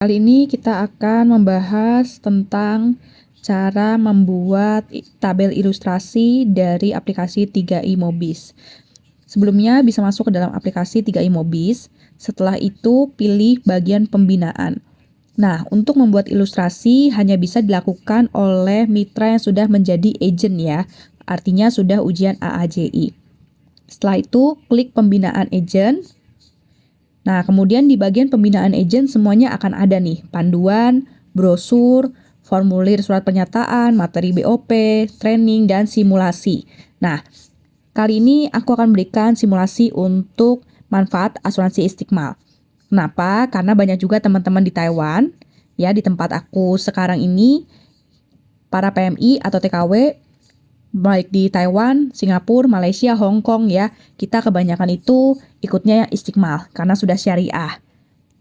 Kali ini kita akan membahas tentang cara membuat tabel ilustrasi dari aplikasi 3i Mobis. Sebelumnya bisa masuk ke dalam aplikasi 3i Mobis, setelah itu pilih bagian pembinaan. Nah, untuk membuat ilustrasi hanya bisa dilakukan oleh mitra yang sudah menjadi agent ya, artinya sudah ujian AAJI. Setelah itu, klik pembinaan agent. Nah, kemudian di bagian pembinaan agent semuanya akan ada nih, panduan, brosur, formulir surat pernyataan, materi BOP, training, dan simulasi. Nah, kali ini aku akan berikan simulasi untuk manfaat asuransi Istiqmal. Kenapa? Karena banyak juga teman-teman di Taiwan, ya di tempat aku sekarang ini, para PMI atau TKW, baik di Taiwan, Singapura, Malaysia, Hong Kong ya, kita kebanyakan itu ikutnya yang Istiqmal karena sudah syariah.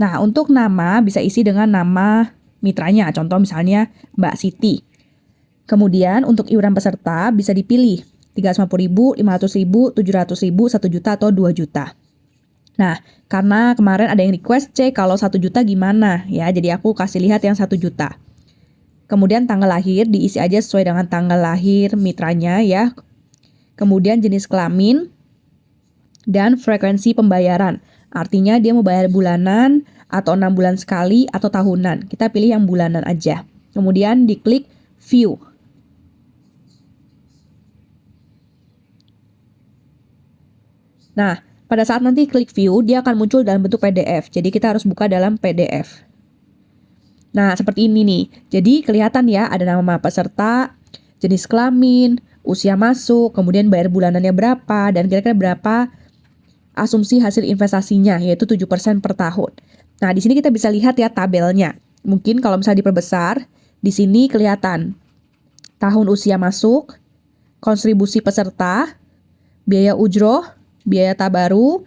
Nah, untuk nama bisa isi dengan nama mitranya, contoh misalnya Mbak Siti. Kemudian untuk iuran peserta bisa dipilih 350.000, 500.000, 700.000, 1 juta atau 2 juta. Nah, karena kemarin ada yang request cek kalau 1 juta gimana ya, jadi aku kasih lihat yang 1 juta. Kemudian tanggal lahir diisi aja sesuai dengan tanggal lahir mitranya ya. Kemudian jenis kelamin dan frekuensi pembayaran. Artinya dia mau bayar bulanan atau 6 bulan sekali atau tahunan. Kita pilih yang bulanan aja. Kemudian diklik view. Nah, pada saat nanti klik view, dia akan muncul dalam bentuk PDF. Jadi kita harus buka dalam PDF. Nah, seperti ini nih. Jadi kelihatan ya ada nama peserta, jenis kelamin, usia masuk, kemudian bayar bulanannya berapa, dan kira-kira berapa asumsi hasil investasinya, yaitu 7% per tahun. Nah, di sini kita bisa lihat ya tabelnya. Mungkin kalau misalnya diperbesar, di sini kelihatan tahun usia masuk, kontribusi peserta, biaya ujroh, biaya tabaru,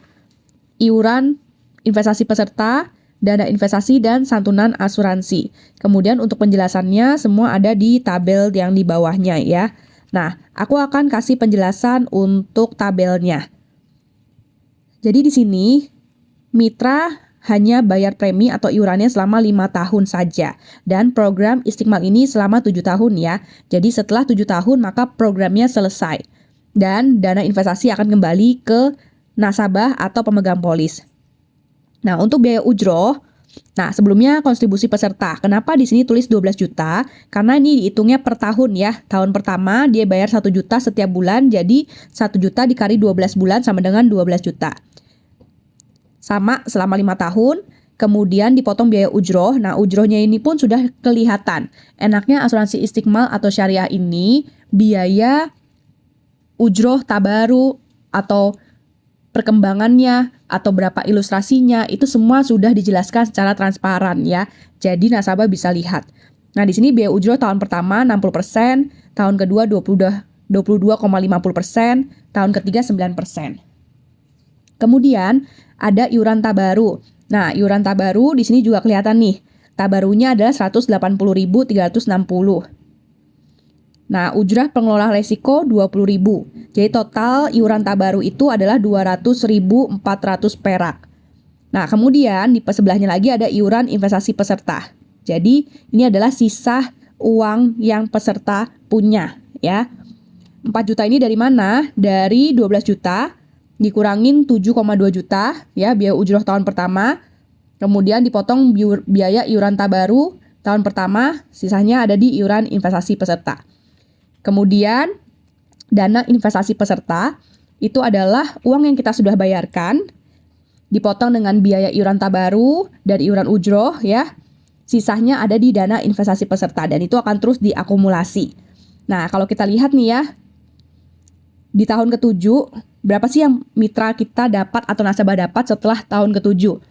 iuran investasi peserta, dana investasi, dan santunan asuransi. Kemudian untuk penjelasannya semua ada di tabel yang di bawahnya ya. Nah, aku akan kasih penjelasan untuk tabelnya. Jadi di sini mitra hanya bayar premi atau iurannya selama 5 tahun saja. Dan program Istiqmal ini selama 7 tahun ya. Jadi setelah 7 tahun maka programnya selesai. Dan dana investasi akan kembali ke nasabah atau pemegang polis. Nah, untuk biaya ujroh, nah sebelumnya kontribusi peserta. Kenapa di sini tulis 12 juta? Karena ini dihitungnya per tahun ya. Tahun pertama dia bayar 1 juta setiap bulan, jadi 1 juta dikali 12 bulan sama dengan 12 juta. Sama selama 5 tahun, kemudian dipotong biaya ujroh. Nah, ujrohnya ini pun sudah kelihatan. Enaknya asuransi Istiqmal atau syariah ini, biaya ujroh tabaru atau perkembangannya atau berapa ilustrasinya itu semua sudah dijelaskan secara transparan ya. Jadi nasabah bisa lihat. Nah, di sini biaya ujroh tahun pertama 60%, tahun kedua 22,50%, tahun ketiga 9%. Kemudian ada iuran tabaru. Nah, iuran tabaru di sini juga kelihatan nih. Tabarunya adalah 180.360. Nah, ujrah pengelola resiko 20.000. Jadi total iuran tabaru itu adalah 200.400 perak. Nah, kemudian di sebelahnya lagi ada iuran investasi peserta. Jadi ini adalah sisa uang yang peserta punya ya. 4 juta ini dari mana? Dari 12 juta dikurangin 7,2 juta ya biaya ujroh tahun pertama. Kemudian dipotong biaya iuran tabaru tahun pertama, sisanya ada di iuran investasi peserta. Kemudian, dana investasi peserta itu adalah uang yang kita sudah bayarkan, dipotong dengan biaya iuran tabaru dan iuran ujroh ya. Sisanya ada di dana investasi peserta dan itu akan terus diakumulasi. Nah, kalau kita lihat nih ya, di tahun ke-7, berapa sih yang mitra kita dapat atau nasabah dapat setelah tahun ke-7?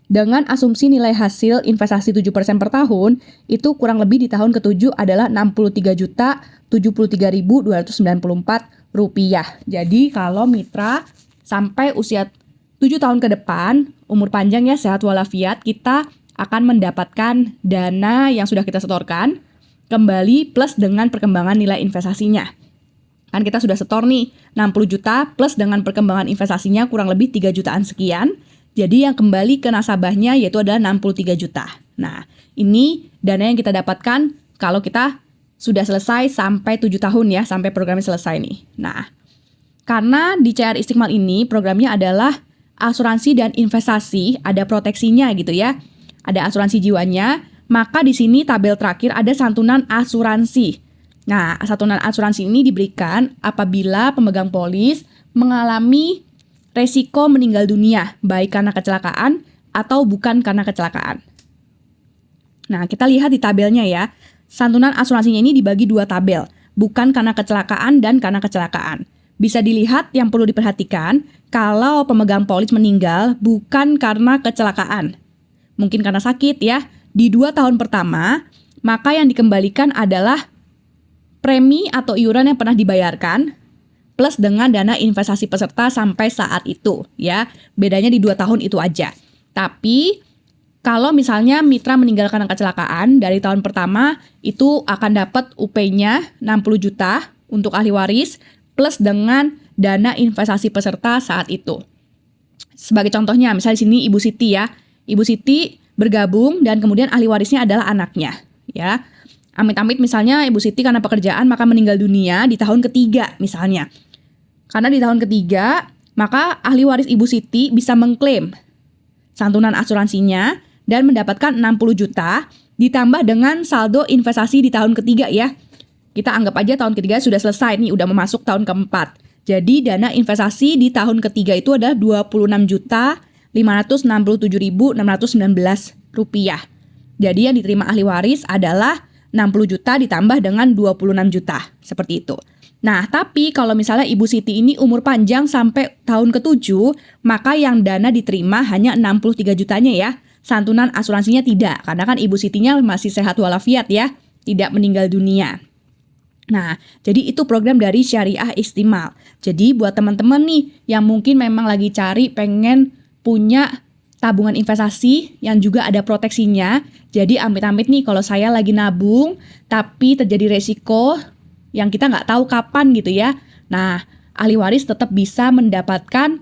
Dengan asumsi nilai hasil investasi 7% per tahun, itu kurang lebih di tahun ke-7 adalah 63.073.294 rupiah. Jadi kalau mitra sampai usia 7 tahun ke depan, umur panjang ya, sehat walafiat, kita akan mendapatkan dana yang sudah kita setorkan kembali plus dengan perkembangan nilai investasinya. Kan kita sudah setor nih 60 juta plus dengan perkembangan investasinya kurang lebih 3 jutaan sekian. Jadi yang kembali ke nasabahnya yaitu adalah 63 juta. Nah, ini dana yang kita dapatkan kalau kita sudah selesai sampai 7 tahun ya, sampai programnya selesai nih. Nah, karena di CR Istiqmal ini programnya adalah asuransi dan investasi, ada proteksinya gitu ya. Ada asuransi jiwanya, maka di sini tabel terakhir ada santunan asuransi. Nah, santunan asuransi ini diberikan apabila pemegang polis mengalami resiko meninggal dunia, baik karena kecelakaan atau bukan karena kecelakaan. Nah, kita lihat di tabelnya ya. Santunan asuransinya ini dibagi 2 tabel, bukan karena kecelakaan dan karena kecelakaan. Bisa dilihat yang perlu diperhatikan, kalau pemegang polis meninggal bukan karena kecelakaan. Mungkin karena sakit ya. Di 2 tahun pertama, maka yang dikembalikan adalah premi atau iuran yang pernah dibayarkan plus dengan dana investasi peserta sampai saat itu ya. Bedanya di 2 tahun itu aja. Tapi kalau misalnya mitra meninggal karena kecelakaan dari tahun pertama itu akan dapat UP-nya 60 juta untuk ahli waris plus dengan dana investasi peserta saat itu. Sebagai contohnya, misalnya di sini Ibu Siti ya. Ibu Siti bergabung dan kemudian ahli warisnya adalah anaknya ya. Amit-amit misalnya Ibu Siti karena pekerjaan maka meninggal dunia di tahun ketiga misalnya. Karena di tahun ketiga, maka ahli waris Ibu Siti bisa mengklaim santunan asuransinya dan mendapatkan 60 juta ditambah dengan saldo investasi di tahun ketiga ya. Kita anggap aja tahun ketiga sudah selesai nih, udah memasuk tahun keempat. Jadi dana investasi di tahun ketiga itu adalah 26.567.619 rupiah. Jadi yang diterima ahli waris adalah 60 juta ditambah dengan 26 juta. Seperti itu. Nah, tapi kalau misalnya Ibu Siti ini umur panjang sampai tahun ke-7, maka yang dana diterima hanya 63 jutanya ya. Santunan asuransinya tidak, karena kan Ibu Sitinya masih sehat walafiat ya, tidak meninggal dunia. Nah, jadi itu program dari Syariah Istiqmal. Jadi buat teman-teman nih yang mungkin memang lagi cari pengen punya tabungan investasi yang juga ada proteksinya. Jadi amit-amit nih kalau saya lagi nabung tapi terjadi resiko yang kita nggak tahu kapan gitu ya. Nah, ahli waris tetap bisa mendapatkan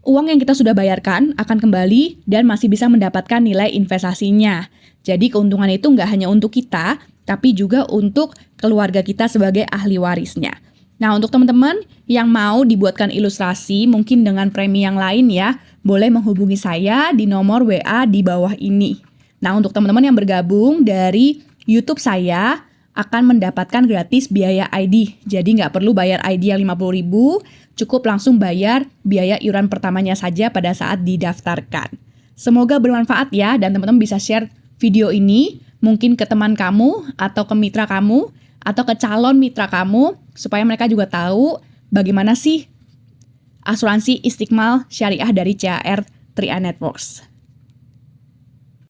uang yang kita sudah bayarkan akan kembali dan masih bisa mendapatkan nilai investasinya. Jadi keuntungan itu nggak hanya untuk kita, tapi juga untuk keluarga kita sebagai ahli warisnya. Nah, untuk teman-teman yang mau dibuatkan ilustrasi mungkin dengan premi yang lain ya, boleh menghubungi saya di nomor WA di bawah ini. Nah, untuk teman-teman yang bergabung dari YouTube saya akan mendapatkan gratis biaya ID. Jadi nggak perlu bayar ID yang 50.000, cukup langsung bayar biaya iuran pertamanya saja pada saat didaftarkan. Semoga bermanfaat ya dan teman-teman bisa share video ini mungkin ke teman kamu atau ke mitra kamu atau ke calon mitra kamu supaya mereka juga tahu bagaimana sih asuransi Istiqmal Syariah dari CHR 3i Networks.